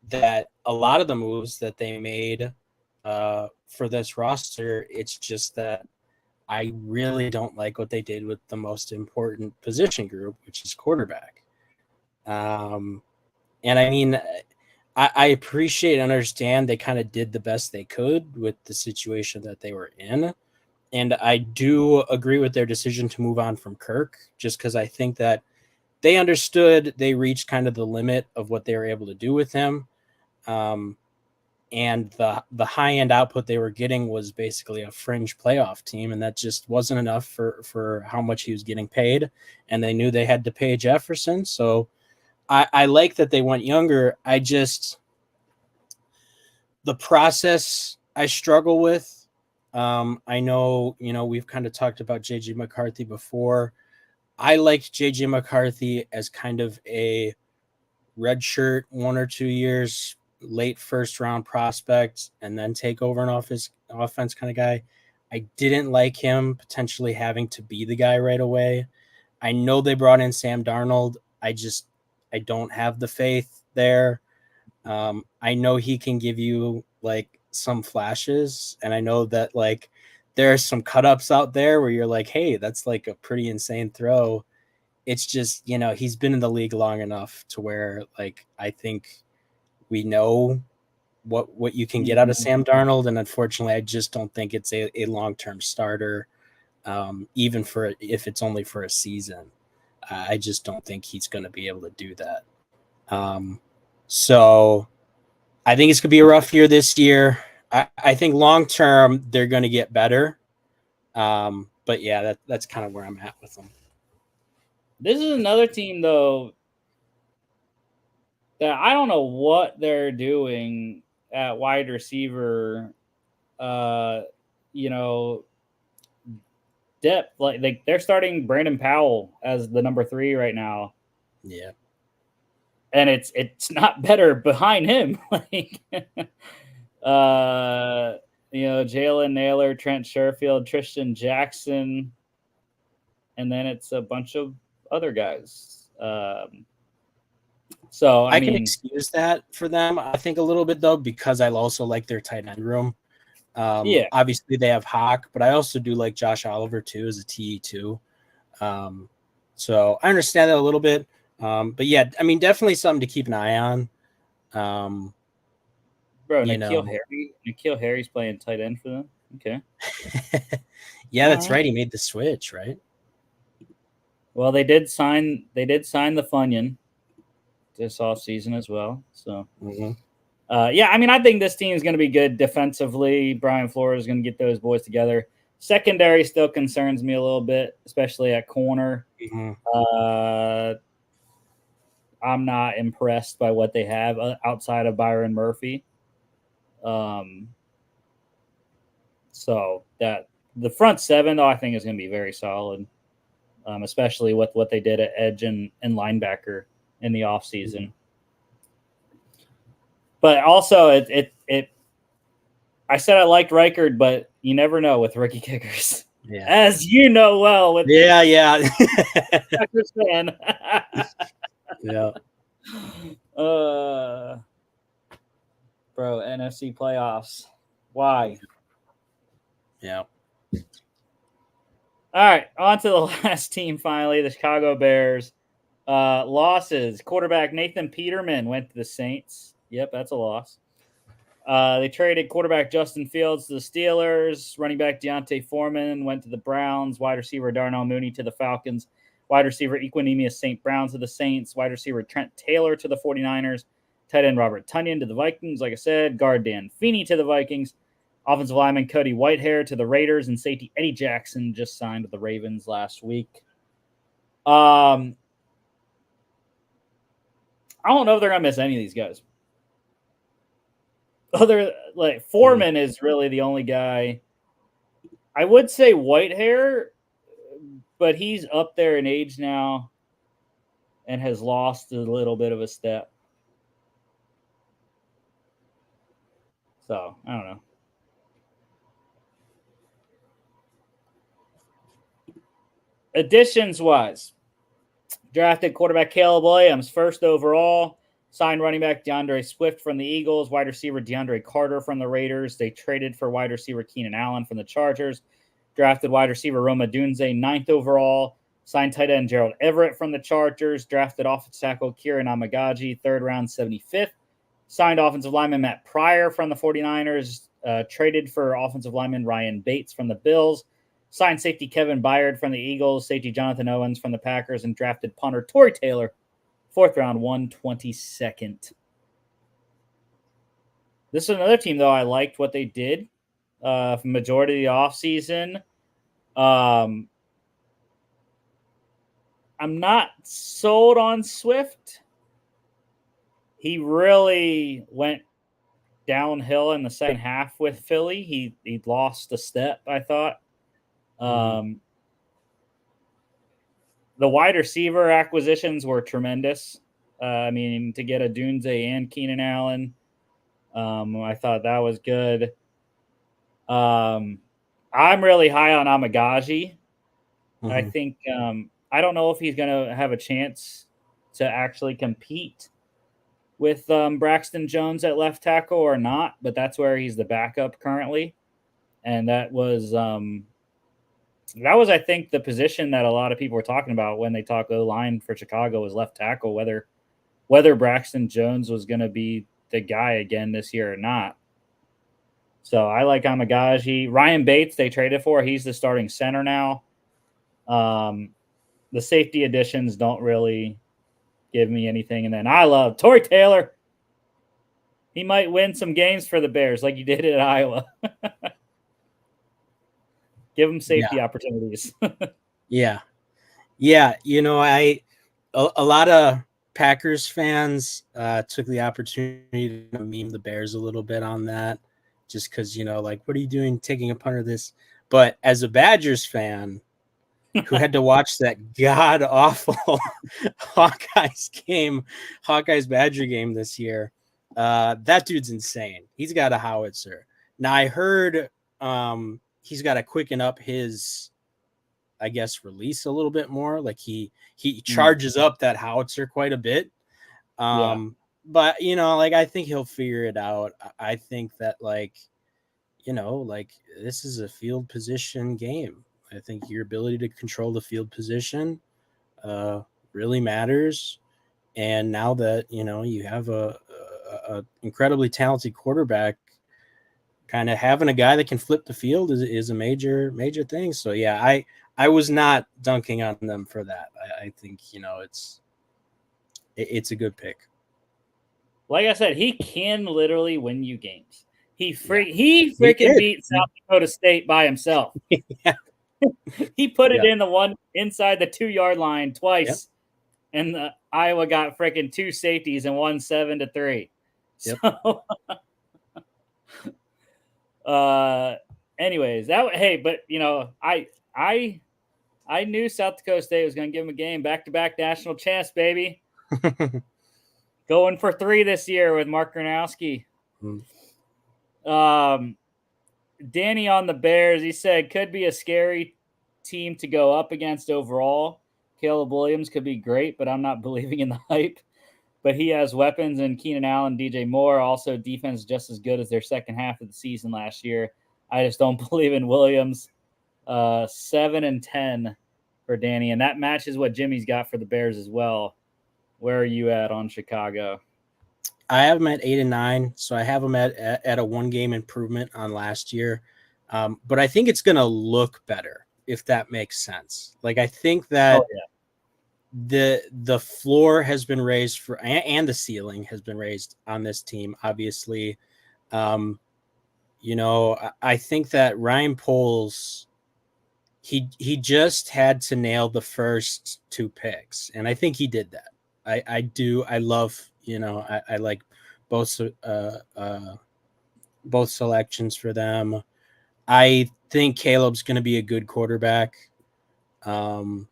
that a lot of the moves that they made for this roster. It's just that I really don't like what they did with the most important position group, which is quarterback. And I mean, I appreciate and understand they kind of did the best they could with the situation that they were in. And I do agree with their decision to move on from Kirk, just because I think that they understood they reached kind of the limit of what they were able to do with him. And the high-end output they were getting was basically a fringe playoff team, and that just wasn't enough for how much he was getting paid. And they knew they had to pay Jefferson, so I like that they went younger. I just, the process I struggle with. I know, we've kind of talked about JJ McCarthy before. I liked JJ McCarthy as kind of a redshirt 1 or 2 years, late first round prospect, and then take over an offense kind of guy. I didn't like him potentially having to be the guy right away. I know they brought in Sam Darnold. I don't have the faith there. I know he can give you like some flashes, and I know that like there are some cut ups out there where you're like, hey, that's like a pretty insane throw. It's just, he's been in the league long enough to where like I think we know what you can get out of Sam Darnold, and unfortunately I just don't think it's a long-term starter, even if it's only for a season. I just don't think he's going to be able to do that. So I think it's going to be a rough year this year. I think long-term they're going to get better. But yeah, that's kind of where I'm at with them. This is another team, though, that I don't know what they're doing at wide receiver. Depth. Like they're starting Brandon Powell as the number 3 right now. Yeah. And it's not better behind him. Like, Jalen Naylor, Trent Sherfield, Tristan Jackson, and then it's a bunch of other guys. So I mean, can excuse that for them, I think, a little bit though, because I also like their tight end room. Obviously they have Hawk, but I also do like Josh Oliver too as a TE2. So I understand that a little bit. But yeah, I mean, definitely something to keep an eye on. Bro, N'Keal Harry's playing tight end for them. Okay. Yeah, that's right. He made the switch, right? Well, they did sign the Funyon this offseason as well. So, I mean, I think this team is going to be good defensively. Brian Flores is going to get those boys together. Secondary still concerns me a little bit, especially at corner. I'm not impressed by what they have outside of Byron Murphy. So that the front seven, though, I think is going to be very solid, especially with what they did at edge and linebacker in the offseason. But also, I said I liked Reichard, but you never know with rookie kickers. Yeah. As you know well. With yeah. Packers fan. Yeah. Bro, NFC playoffs. Why? Yeah. All right, on to the last team finally, the Chicago Bears. Losses. Quarterback Nathan Peterman went to the Saints. Yep, that's a loss. They traded quarterback Justin Fields to the Steelers. Running back Deontay Foreman went to the Browns. Wide receiver Darnell Mooney to the Falcons. Wide receiver Equanimous St. Brown to the Saints. Wide receiver Trent Taylor to the 49ers. Tight end Robert Tonyan to the Vikings, like I said. Guard Dan Feeney to the Vikings. Offensive lineman Cody Whitehair to the Raiders. And safety Eddie Jackson just signed with the Ravens last week. I don't know if they're going to miss any of these guys. Other like Foreman is really the only guy. I would say Whitehair, but he's up there in age now and has lost a little bit of a step. So I don't know. Additions wise, drafted quarterback Caleb Williams, first overall. Signed running back DeAndre Swift from the Eagles, wide receiver DeAndre Carter from the Raiders. They traded for wide receiver Keenan Allen from the Chargers. Drafted wide receiver Roma Dunze, 9th overall. Signed tight end Gerald Everett from the Chargers. Drafted offensive tackle Kieran Amagaji, 3rd round, 75th. Signed offensive lineman Matt Pryor from the 49ers. Traded for offensive lineman Ryan Bates from the Bills. Signed safety Kevin Byard from the Eagles. Safety Jonathan Owens from the Packers. And drafted punter Torrey Taylor, 4th round, 122nd. This is another team, though, I liked what they did for majority of the offseason. I'm not sold on Swift. He really went downhill in the second half with Philly. He lost a step, I thought. The wide receiver acquisitions were tremendous. I mean, to get a Dunze and Keenan Allen, I thought that was good. I'm really high on Amagaji. I think I don't know if he's going to have a chance to actually compete with Braxton Jones at left tackle or not, but that's where he's the backup currently. And that was, I think, the position that a lot of people were talking about when they talk O-line for Chicago was left tackle, whether Braxton Jones was going to be the guy again this year or not. So I like Amagaji. Ryan Bates, they traded for. He's the starting center now. The safety additions don't really give me anything. And then I love Torrey Taylor. He might win some games for the Bears like he did at Iowa. Give him safety opportunities. Yeah. You know, a lot of Packers fans took the opportunity to meme the Bears a little bit on that, just because, you know, like, what are you doing taking a punt of this? But as a Badgers fan who had to watch that god awful Hawkeyes Badger game this year, that dude's insane. He's got a howitzer. Now I heard he's got to quicken up his, I guess, release a little bit more. Like he charges up that howitzer quite a bit. But, you know, like, I think he'll figure it out. I think that, like, you know, like, this is a field position game. I think your ability to control the field position really matters. And now that, you know, you have a incredibly talented quarterback, kind of having a guy that can flip the field is a major thing. So, yeah, I was not dunking on them for that. I think, you know, it's a good pick. Like I said, he can literally win you games. He freaking beat South Dakota State by himself. He put it in the one inside the 2-yard line twice. and Iowa got freaking 2 safeties and won 7-3. Yep. So, anyways, but I knew South Dakota State was going to give them a game. Back-to-back national champs, baby. Going for 3 this year with Mark Gronowski. Danny on the Bears, he said, could be a scary team to go up against overall. Caleb Williams could be great, but I'm not believing in the hype. But he has weapons in Keenan Allen, DJ Moore. Also, defense just as good as their second half of the season last year. I just don't believe in Williams. 7-10 for Danny, and that matches what Jimmy's got for the Bears as well. Where are you at on Chicago? I have them at 8-9, so I have them at a 1-game improvement on last year. But I think it's going to look better, if that makes sense. Like, I think that the floor has been raised and the ceiling has been raised on this team. Obviously, I think that Ryan Poles, he just had to nail the first 2 picks, and I think he did that. I love, I like both selections for them. I think Caleb's going to be a good quarterback. I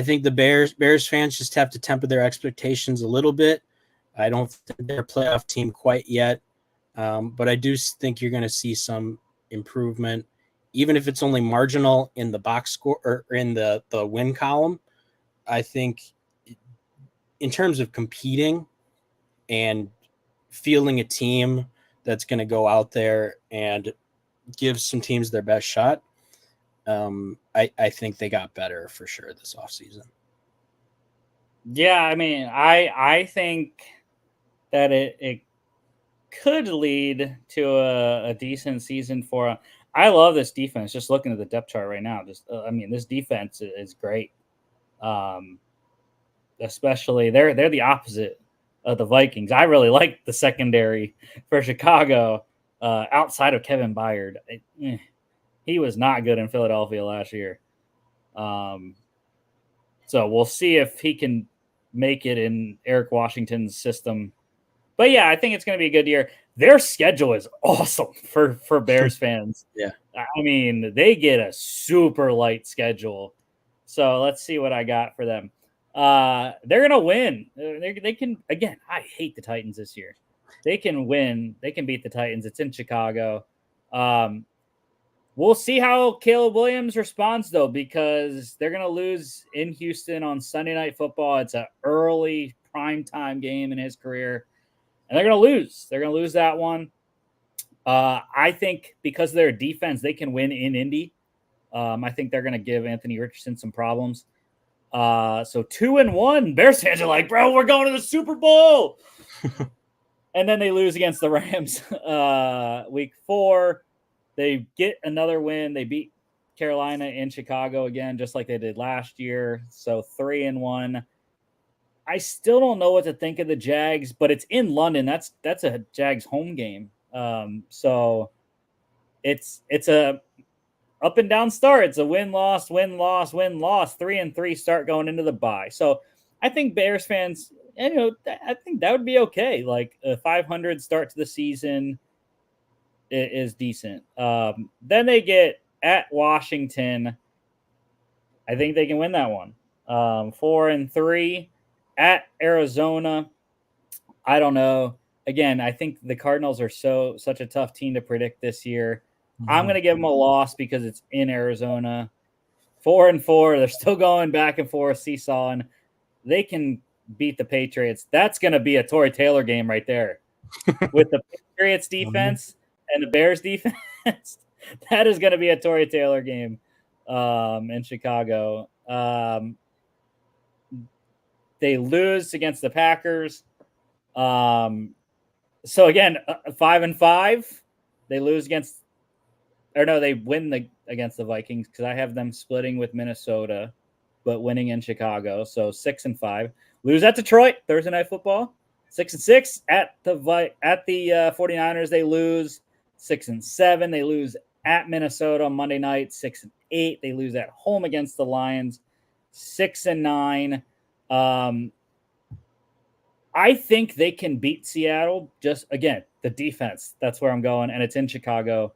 think the Bears fans just have to temper their expectations a little bit. I don't think they're a playoff team quite yet. But I do think you're going to see some improvement, even if it's only marginal in the box score or in the win column. I think in terms of competing and fielding a team that's going to go out there and give some teams their best shot, I think they got better for sure this offseason. Yeah, I mean, I think that it could lead to a decent season for. I love this defense. Just looking at the depth chart right now, this defense is great. Especially they're the opposite of the Vikings. I really like the secondary for Chicago. Outside of Kevin Byard, he was not good in Philadelphia last year. So we'll see if he can make it in Eric Washington's system. But yeah, I think it's going to be a good year. Their schedule is awesome for Bears fans. Yeah. I mean, they get a super light schedule. So let's see what I got for them. They're going to win. They can, again, I hate the Titans this year. They can win. They can beat the Titans. It's in Chicago. We'll see how Caleb Williams responds, though, because they're going to lose in Houston on Sunday Night Football. It's an early primetime game in his career. And they're going to lose. They're going to lose that one. I think because of their defense, they can win in Indy. I think they're going to give Anthony Richardson some problems. So 2-1. Bears fans are like, bro, we're going to the Super Bowl. And then they lose against the Rams. Week 4, they get another win. They beat Carolina in Chicago again, just like they did last year. So 3-1. I still don't know what to think of the Jags, but it's in London. That's a Jags home game. So it's a up and down start. It's a win-loss, win-loss, win-loss, 3-3 start going into the bye. So I think Bears fans, I think that would be okay. Like a 500 start to the season is decent. Then they get at Washington. I think they can win that one. 4-3. At Arizona, I don't know. Again, I think the Cardinals are such a tough team to predict this year. Mm-hmm. I'm going to give them a loss because it's in Arizona. 4-4. They're still going back and forth, seesawing. They can beat the Patriots. That's going to be a Tory Taylor game right there. With the Patriots defense and the Bears defense, that is going to be a Tory Taylor game in Chicago. They lose against the Packers. So again, 5-5. They lose against, they win against the Vikings because I have them splitting with Minnesota, but winning in Chicago. So 6-5. Lose at Detroit Thursday Night Football. 6-6 at the 49ers. They lose 6-7. They lose at Minnesota on Monday night, 6-8. They lose at home against the Lions, 6-9. I think they can beat Seattle. Just again, the defense. That's where I'm going, and it's in Chicago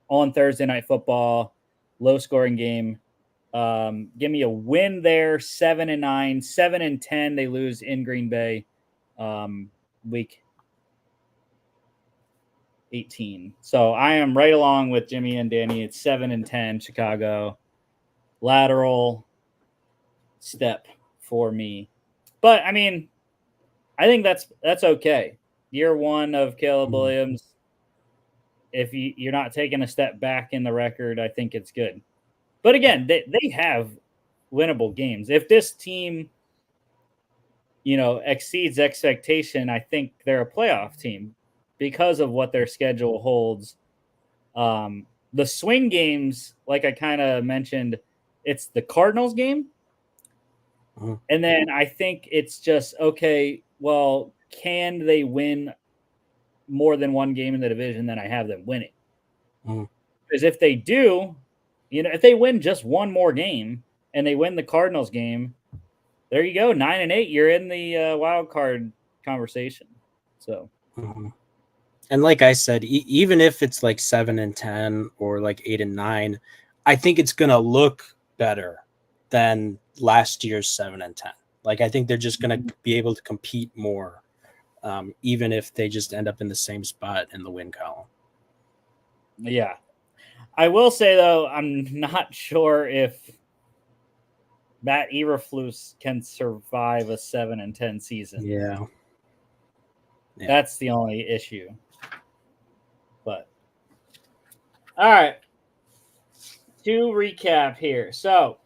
on Thursday Night Football. Low scoring game. Give me a win there. 7-9, 7-10. They lose in Green Bay, week 18. So I am right along with Jimmy and Danny. It's 7-10 Chicago. Lateral step for me. But I mean, I think that's okay. Year one of Caleb Williams. If you're not taking a step back in the record, I think it's good. But again, they have winnable games. If this team, exceeds expectation, I think they're a playoff team because of what their schedule holds. The swing games, like I kind of mentioned, it's the Cardinals game. And then I think it's just, okay, well, can they win more than one game in the division? Then I have them winning. Because if they do, if they win just one more game and they win the Cardinals game, there you go, 9-8. You're in the wild card conversation. So, and like I said, even if it's like 7-10 or like 8-9, I think it's gonna look better than last year's 7-10. Like I think they're just gonna be able to compete more, even if they just end up in the same spot in the win column. Yeah. I will say, though, I'm not sure if Matt Eberflus can survive a 7-10 season. Yeah. That's the only issue. But, all right. To recap here. So,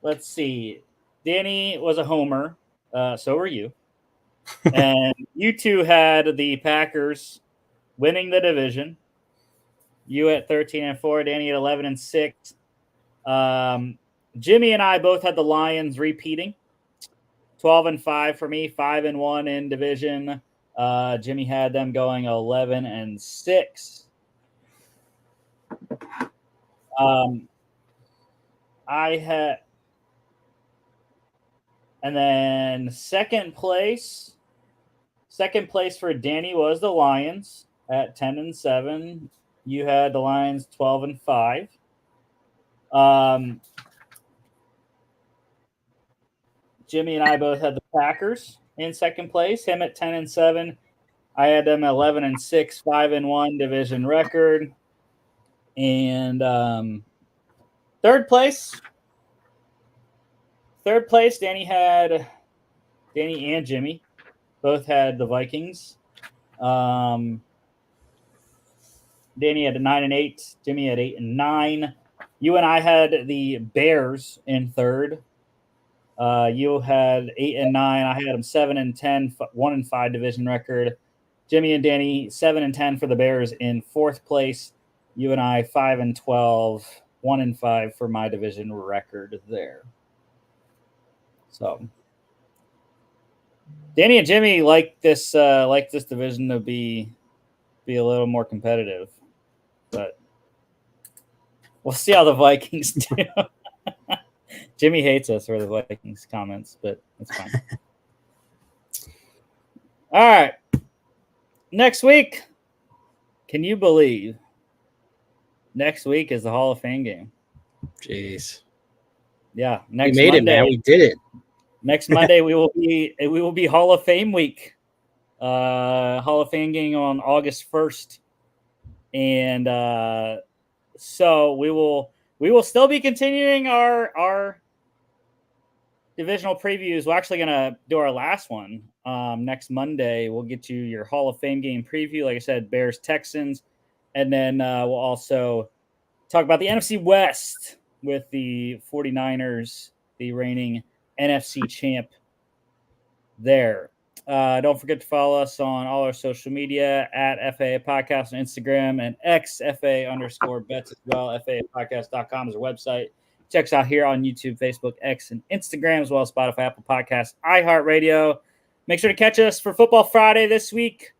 let's see. Danny was a homer. So were you. And you two had the Packers winning the division. You at 13-4, Danny at 11-6. Jimmy and I both had the Lions repeating. 12-5 for me, 5-1 in division. Jimmy had them going 11-6. I had, and then second place for Danny was the Lions at 10-7. You had the Lions 12-5. Jimmy and I both had the Packers in second place. Him at 10-7. I had them 11-6, 5-1 division record. And third place, Danny and Jimmy both had the Vikings. Danny had a 9-8. Jimmy had 8-9. You and I had the Bears in third. You had 8-9. I had them 7-10, 1-5 division record. Jimmy and Danny 7-10 for the Bears in fourth place. You and I 5-12, 1-5 for my division record there. So Danny and Jimmy like this division to be a little more competitive, but we'll see how the Vikings do. Jimmy hates us for the Vikings comments, but it's fine. All right. Next week, can you believe next week is the Hall of Fame game? Jeez. Yeah. We made it, man. We did it. Next Monday, we will be Hall of Fame week. Hall of Fame game on August 1st. And so we will still be continuing our divisional previews. We're actually going to do our last one next Monday. We'll get you your Hall of Fame game preview. Like I said, Bears, Texans. And then we'll also talk about the NFC West with the 49ers, the reigning NFC champ there. Don't forget to follow us on all our social media at FAA Podcast on Instagram and X FA_bets as well. FAApodcast.com is our website. Check us out here on YouTube, Facebook, X, and Instagram, as well as Spotify, Apple Podcasts, iHeartRadio. Make sure to catch us for Football Friday this week,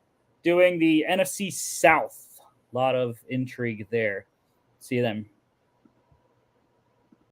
doing the NFC South lot of intrigue there. See them